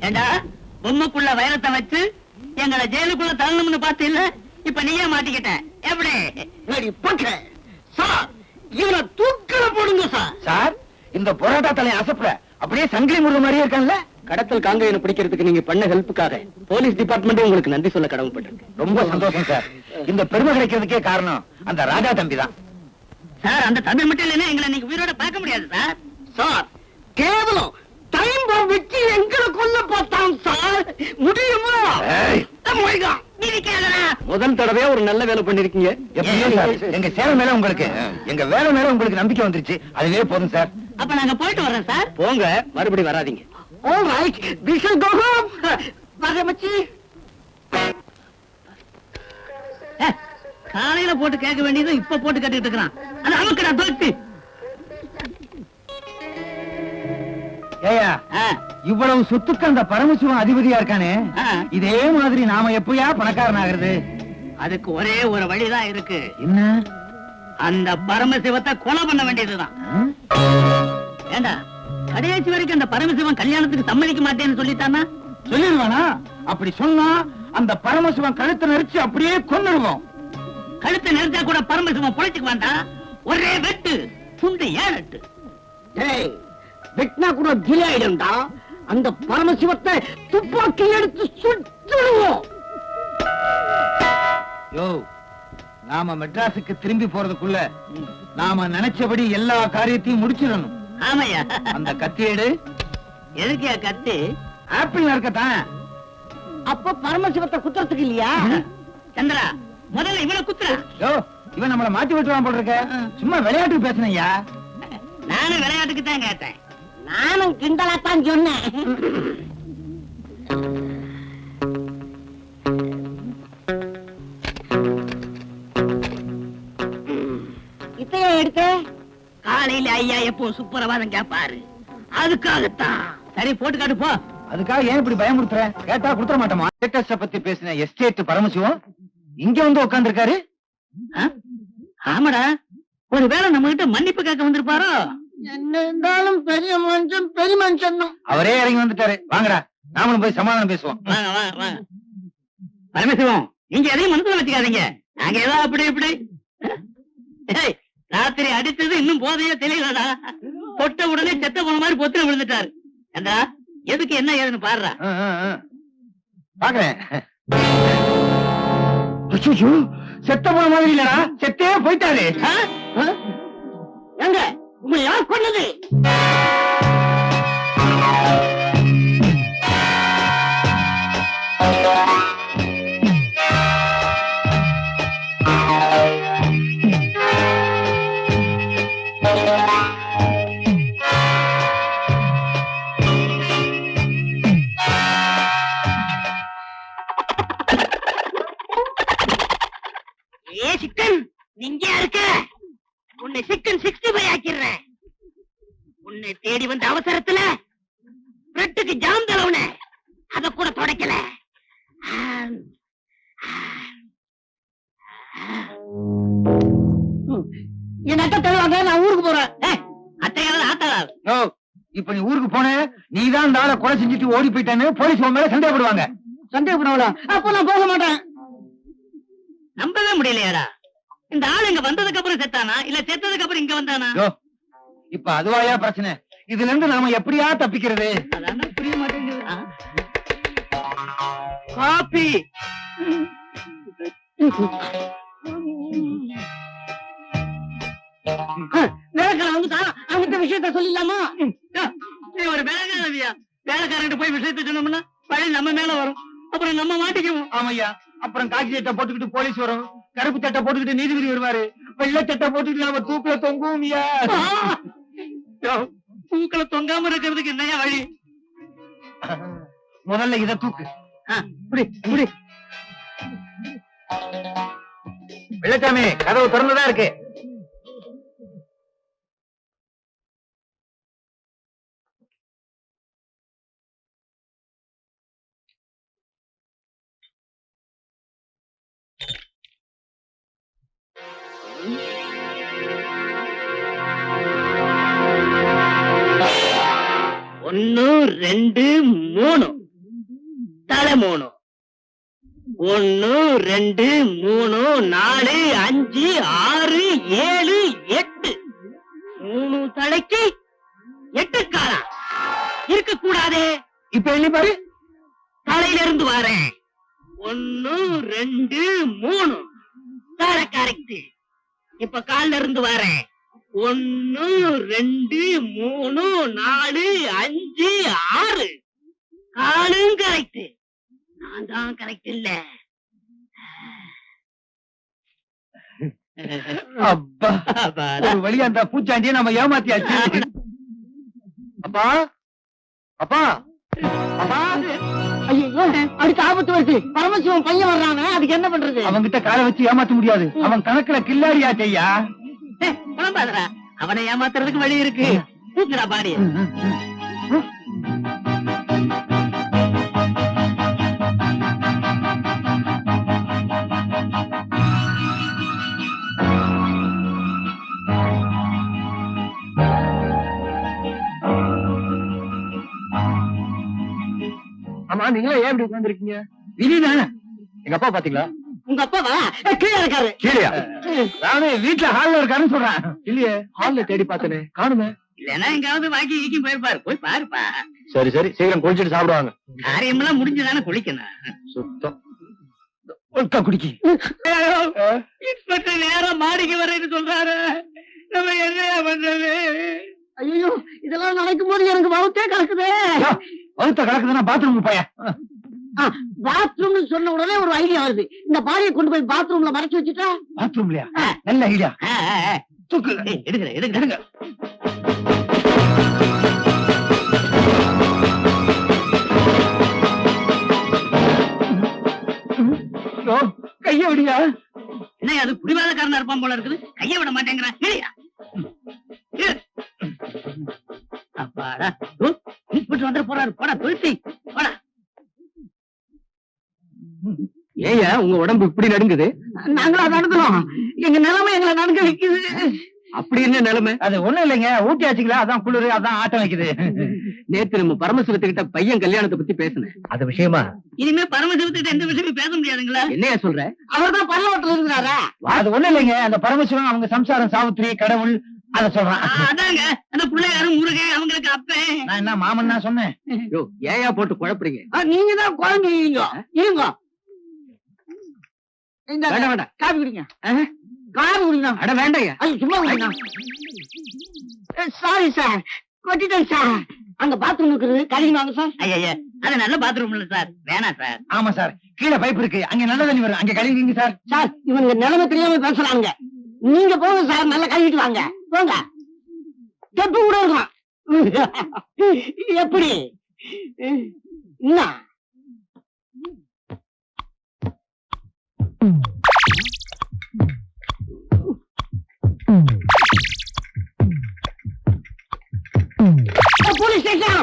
ஏண்டா பொம்மைக்குள்ள வைரத்தை வச்சு எங்களை ஜெயிலுக்குள்ள தள்ளணும்னு பார்த்து இல்ல, இப்ப நீயே மாட்டிக்கிட்ட. எப்படி சார், இவனை தூக்கில போடுங்க சார். சார், இந்த பொரோட்டா தலை அசப்புற அப்படியே சங்கிலி முருக மாதிரியே இருக்கான்ல. கடத்தல் காங்கையனை பிடிக்கிறதுக்கு நீங்க பண்ண ஹெல்ப்புக்காக போலீஸ் டிபார்ட்மெண்ட் உங்களுக்கு நன்றி சொல்ல கடமைப்பட்டிருக்கு. ரொம்ப சந்தோஷம் சார். இந்த பெருமை கிடைக்கிறதுக்கே காரணம் அந்த ராஜா தம்பி தான் சார். அந்த தம்பி மட்டும் இல்லைன்னா எங்களை நீங்க உயிரோட பார்க்க முடியாது சார். சார், கேவலம் டைம் பாம் வச்சு எங்களை கொல்ல பார்த்தான் சார். முடியுமா? முதல் தடவையா ஒரு நல்ல வேலை பண்ணிருக்கீங்க. எங்க சேவை மேல உங்களுக்கு, எங்க வேலை மேல உங்களுக்கு நம்பிக்கை வந்துருச்சு. அதுவே போதும் சார். அப்ப நாங்க போயிட்டு வரோம் சார். போங்க, மறுபடி வராதீங்க. All right, we shall go home. மச்சி, காலையில போட்டு கேட்க வேண்டியது இப்ப போட்டு கேட்டுட்டு இருக்கிறான். அது நமக்கு நான் தோத்து. ஏயா, இவ்வளவு சொத்துக்கு அந்த பரமசிவம் அதிபதியா இருக்கானே, இதே மாதிரி நாம எப்பயா பணக்காரன் ஆகிறது? அதுக்கு ஒரே ஒரு வழிதான் இருக்கு. என்ன? அந்த பரமசிவத்தை கொலை பண்ண வேண்டியதுதான். ஏண்டா, கடைசி வரைக்கும் அந்த பரமசிவன் கல்யாணத்துக்கு சம்மதிக்க மாட்டேன்னு சொல்லிட்டானா? சொல்லிடுவானா? அப்படி சொன்னா அந்த பரமசிவன் கழுத்தை நெரிச்சு அப்படியே கொன்னுடுவோம். கழுத்தை நெரிச்சா கூட பரமசிவன் பொழைச்சுக்க வேண்டாம். ஒரே வெட்டு, துண்டு 7-8. வெட்டினா கூட டிலே ஆயிடும்டா. அந்த பரமசிவத்தை துப்பாக்கி எடுத்து சுட்டுடுவோம். யோ, நாம மெட்ராஸுக்கு திரும்பி போறதுக்குள்ள நாம நினைச்சபடி எல்லா காரியத்தையும் முடிச்சிடணும். ஆமையா, அந்த கத்தியேடு. எதுக்கியா கத்தி? ஆப்பிள் இருக்கத்தான். அப்ப பரமசிவத்தை குத்துறதுக்கு இல்லையா? சந்திரா, முதல்ல இவனை குத்துறா. யோ, இவன் நம்மள மாட்டி விட்டுவான் போல இருக்க. சும்மா விளையாட்டுக்கு பேசுனையா? நானும் விளையாட்டுக்கு தான் கேட்டேன். நானும் கிண்டலாத்தான் சொன்னேன். இத்தைய எடுக்க காலையில ஐயா எப்போ சுப்பரவாதம் கேப்பாரு, அதுக்காகத்தான். சரி, போட்டு காட்டு போ. அதுக்காக ஏன் இப்படி பயமுறுத்துற? கேட்டா கொடுத்துட மாட்டோமா? ஸ்டேட்டஸ பத்தி பேசின எஸ்டேட் பரமசிவம் இங்க வந்து உட்கார்ந்து இருக்காரு. ஆமாடா, ஒருவேளை நம்ம கிட்ட மன்னிப்பு கேட்க வந்திருப்பாரோ? என்ன இருந்தாலும் பெரிய மனுஷன் பெரிய மனுஷன் தான். அவரே இறங்கி வந்துட்டாரு. வாங்கடா, நாமளும் போய் சமாதானம் பேசுவோம். பரமசிவம், நீங்க எதையும் மனசுல வச்சுக்காதீங்க. நாங்க ஏதோ அப்படி இப்படி. ராத்திரி அடித்தது இன்னும் போதையே தெரியலடா. பொட்ட உடனே செத்த போன மாதிரி பொத்துல விழுந்துட்டாரு. ஏண்டா, எதுக்கு என்ன ஏதுன்னு பாருடா. பாக்குறேன். செத்த போன மாதிரி இல்லடா, செத்தே போயிட்டாரு. எங்க உங்களை யார் கொண்டது? சிக்கன், நீங்க இருக்க. உன்னை சிக்கன் 65 ஆக்கிடுறேன். உன்னை தேடி வந்த அவசரத்துல பிரெட்டுக்கு ஜாம் தலவுன, அத கூட தொடக்கல. என் அட்டை தருவாங்க, நான் ஊருக்கு போறேன். அத்தையாவது ஆத்தாளாவது. இப்ப நீ ஊருக்கு போன, நீதான் இந்த ஆளை கொலை செஞ்சுட்டு ஓடி போயிட்டான்னு போலீஸ் உன் மேல சந்தேகப்படுவாங்க. சந்தேகப்படுவாங்களா? அப்ப நான் போக மாட்டேன். நம்பவே முடியலையாடா. இந்த ஆள் இங்க வந்ததுக்கு அப்புறம் செத்தானா, இல்ல செத்ததுக்கு அப்புறம் இங்க வந்தானா? இப்ப அதுவாயா பிரச்சனை? இதுல இருந்து நாம எப்படியா தப்பிக்கிறது? அதான் புரிய மாட்டேங்குது. காபி வேலைக்காரன் வந்துட்டா, அவங்கிட்ட விஷயத்த சொல்லிடலாமா? நீ ஒரு வேலைக்காரவியா? வேலைக்காரன் போய் விஷயத்த சொன்னோம்னா பழி நம்ம மேல வரும், அப்புறம் நம்ம மாட்டிக்குவோம். ஆமையா, அப்புறம் காக்கி சட்டை போட்டுக்கிட்டு போலீஸ் வரும், கருப்பு சட்டை போட்டுக்கிட்டு நீதிபதி வருவாரு, வெள்ளை சட்டை போட்டுக்கிட்டு நாம தூக்குல தொங்குவோம்யா. தூக்குல தொங்காம இருக்கிறதுக்கு என்னையா வழி? முதல்ல இத தூக்கு. வெள்ளச்சாமி, கதவு திறந்துதான் இருக்கு. ஒன்னு 2 3 தலை 3. 1 2 3 4 5 6 7 8. 3 தலைக்கு 8 காலா இருக்க கூடாதே. இப்ப எண்ணி பாரு. தலையில இருந்து வரேன். 1 2 3 தலை கரெக்ட். இப்ப கால்ல இருந்து வரேன். 1 2 3 4 5 6 காலும் கரெக்ட். நான் தான் கரெக்ட் இல்ல. அப்பா, ஒரு வழியா அந்த பூச்சாண்டியை நம்ம ஏமாத்தியாச்சு. அப்பா அப்பா அப்பா, ஐயோ, அதுக்கு ஆபத்து வருது. பரமசிவம் பையன் வர்றானே, அதுக்கு என்ன பண்றது? அவன்கிட்ட காலை வச்சு ஏமாத்த முடியாது. அவன் கணக்குல கில்லாடியா செய்யா. கிளம்பாதடா, அவனை ஏமாத்துறதுக்கு வழி இருக்கு. தூக்குடா பாடி. ஆமா, நீங்களே ஏன் இப்படி உட்கார்ந்திருக்கீங்க? விதிதானே. எங்க அப்பா பாத்தீங்களா? உங்க அப்பாவா? கீழே இருக்காரு. கீழயா? நானே வீட்டுல ஹால்ல இருக்காருன்னு சொல்றேன். இல்லையே, ஹால்ல தேடி பார்த்தனே, காணுமே. இல்லன்னா எங்காவது வாங்கி ஈக்கி போயிருப்பாரு. போய் பாருப்பா. சரி சரி, சீக்கிரம் குளிச்சுட்டு சாப்பிடுவாங்க. காரியமெல்லாம் முடிஞ்சுதானே குளிக்கணும். சுத்தம் ஒருக்கா குடிக்கி. இன்ஸ்பெக்டர் நேரம் மாடிக்கு வரேன்னு சொல்றாரு. நம்ம என்ன பண்றது? ஐயோ, இதெல்லாம் நடக்கும் போது எனக்கு வகுத்தே கலக்குதே. வகுத்த கலக்குதுன்னா பாத்ரூம் போய. பாத்ரூம்னு சொன்ன உடனே ஒரு ஐடியா வருது. இந்த பாடியை கொண்டு போய் பாத்ரூம்ல மறைச்சு வச்சுட்டா? பாத்ரூம்லயா? நல்ல ஐடியா. தூக்கு. எடுங்க எடுங்க எடுங்க. கைய விடியா. என்ன அது குடிவாதக்காரனா இருப்பான் போல இருக்குது. கைய விட மாட்டேங்கிறான். அப்பாடா, இன்ஸ்பெக்டர் வந்து போறாரு. போடா தொழுத்தி போடா. ஏயா உங்க உடம்பு இப்படி நடுங்குது? நாங்களா நடந்துறோம். எங்க நிலைமை எங்களை நடுங்க வைக்குது. அப்படி என்ன நிலைமை? அது ஒண்ணும் இல்லைங்க, ஊட்டி ஆச்சுங்களா, அதான் குளிரு, அதான் ஆட்டம் வைக்குது. நேத்து நம்ம பரமசிவத்துக்கிட்ட பையன் கல்யாணத்தை பத்தி பேசினேன். அது விஷயமா? இனிமே பரமசிவத்துக்கிட்ட எந்த விஷயமும் பேச முடியாதுங்களா? என்னையா சொல்ற? அவர்தான் பல்லவத்துல இருக்கிறாரா? அது ஒண்ணும் இல்லைங்க, அந்த பரமசிவன் அவங்க சம்சாரம் சாவித்திரி கடவுள் அத சொல்றான். அதாங்க அந்த பிள்ளையாரும் முருகன் அவங்களுக்கு அப்பேன். நான் என்ன மாமன் தான் சொன்னேன். ஏயா போட்டு குழப்பறீங்க? நீங்க தான் குழம்பு இருங்க. வேண்டாம் வேண்டாம், காபி குடிங்க. காபி குடிங்க. அட வேண்டாயா. அது சும்மா குடிங்க. சாரி சார், கொட்டிட்டேன் சார். அங்க பாத்ரூம் இருக்குது, கழுவி வாங்க சார். ஐயா அது நல்ல பாத்ரூம் இல்ல சார், வேணாம் சார். ஆமா சார், கீழே பைப் இருக்கு, அங்க நல்ல தண்ணி வரும், அங்க கழுவிங்க சார். சார், இவங்க நிலைமை தெரியாம பேசுறாங்க. நீங்க போங்க சார், நல்லா கழுவிட்டு வாங்க. போங்க. தெப்பு கூட இருக்கும். எப்படி என்ன? Police station.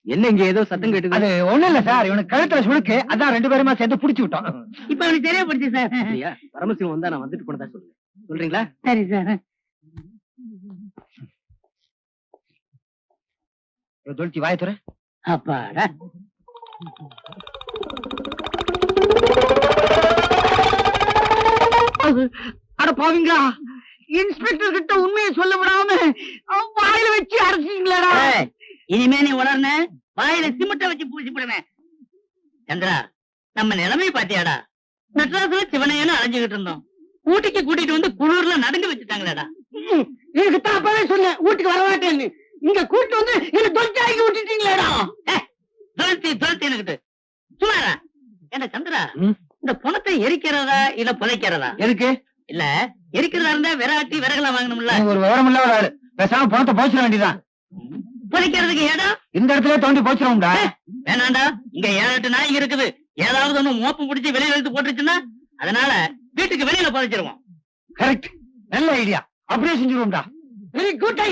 என்ன இங்க ஏதோ சத்தம் கேட்டது? அது ஒண்ணு இல்ல சார், இவனுக்கு கழுத்துல சுழுக்கு, அதான் ரெண்டு பேருமா சேர்ந்து புடிச்சு விட்டோம். இப்ப அவனுக்கு தெரியப்படுச்சு சார். பரமசிவம் வந்தா நான் வந்துட்டு போனதா சொல்லுங்க. சொல்றீங்களா? சரி சார். தொழிச்சி வாய துற. அப்பாடா. அட பாவீங்களா, இன்ஸ்பெக்டர் கிட்ட உண்மையை சொல்ல விடாம வாயில வச்சு அரைச்சிங்களா? இனிமே நீ உணர்ன வாயில சிமெண்ட வச்சு பூசி போடுவேன். சந்திரா, நம்ம நிலைமை பாத்தியாடா? மெட்ராஸ்ல சிவனையன்னு அலைஞ்சுகிட்டு இருந்தோம். ஊட்டிக்கு கூட்டிட்டு வந்து குளூர்ல நடுங்க வச்சுட்டாங்களேடா. எனக்கு தான் அப்பவே சொன்னேன் ஊட்டிக்கு வர மாட்டேன்னு. இங்க கூட்டு வந்து என்ன தொழிற்சாலைக்கு விட்டுட்டீங்களேடா. துரத்தி எனக்கிட்டு சுமாரா. என்ன சந்திரா, இந்த பணத்தை எரிக்கிறதா இல்ல புதைக்கிறதா? எதுக்கு? இல்ல எரிக்கிறதா இருந்தா விராட்டி விறகுல வாங்கணும்ல. ஒரு விவரம் இல்ல ஒரு ஆளு, பேசாம பணத்தை போச்சிட வேண்டியதான். புதைக்கிறதுக்கு இடம் இந்த இடத்துல தோண்டி போச்சிருவோம்டா. வேணாண்டா, இங்க 7-8 நாய் இருக்குது. ஏதாவது ஒண்ணு மோப்பம் பிடிச்சி வெளியில எடுத்து போட்டுருச்சுன்னா அதனால வீட்டுக்கு வெளியில புதைச்சிருவோம். கரெக்ட், நல்ல ஐடியா, அப்படியே செஞ்சிருவோம்டா. Very good.